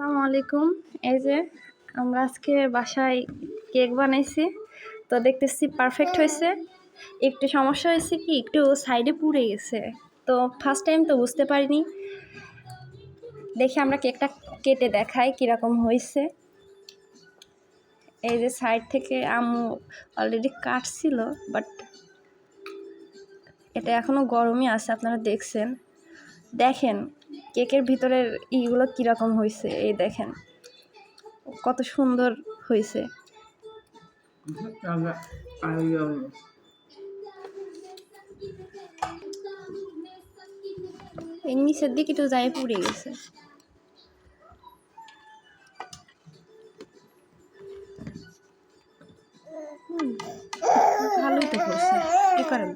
আসসালামু আলাইকুম। এই যে আমরা আজকে বাসায় কেক বানাইছি, তো দেখতেছি পারফেক্ট হয়েছে। একটু সমস্যা হয়েছে কি, একটু সাইডে পুড়ে গেছে। তো ফার্স্ট টাইম তো বুঝতে পারিনি। দেখি আমরা কেকটা কেটে দেখাই কীরকম হয়েছে। এই যে সাইড থেকে আম্মু অলরেডি কাটছিল, বাট এটা এখনও গরমই আছে, আপনারা দেখছেন। দেখেন কেকের ভিতরের ইগুলো কীরকম হয়েছে, এই দেখেন কত সুন্দর হয়েছে। এই নিচের দিকে একটু যাই পুড়ে গেছে। ভালোই তো করছে, কি করেন।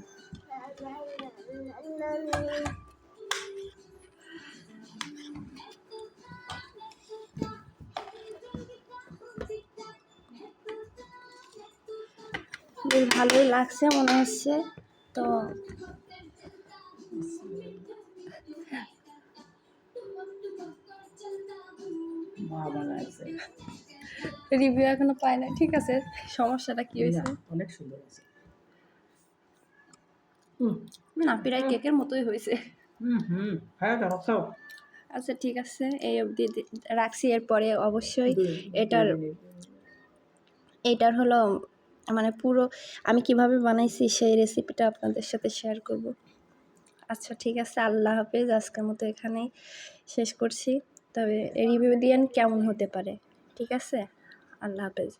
বেশ ভালোই লাগছে মনে হচ্ছে। তো রিভিউ এখনো পাই না, ঠিক আছে। সমস্যাটা কি হয়েছে? অনেক সুন্দর আছে। না, প্রায় কেকের মতোই হয়েছে। হ্যাঁ রাখো। আচ্ছা ঠিক আছে, এই অবধি রাখছি। এরপরে অবশ্যই এটার হলো মানে পুরো আমি কিভাবে বানাইছি সেই রেসিপিটা আপনাদের সাথে শেয়ার করব। আচ্ছা ঠিক আছে, আল্লাহ হাফেজ। আজকের মতো এখানেই শেষ করছি। তবে রিভিউ দিয়েন কেমন হতে পারে, ঠিক আছে। আল্লাহ হাফেজ।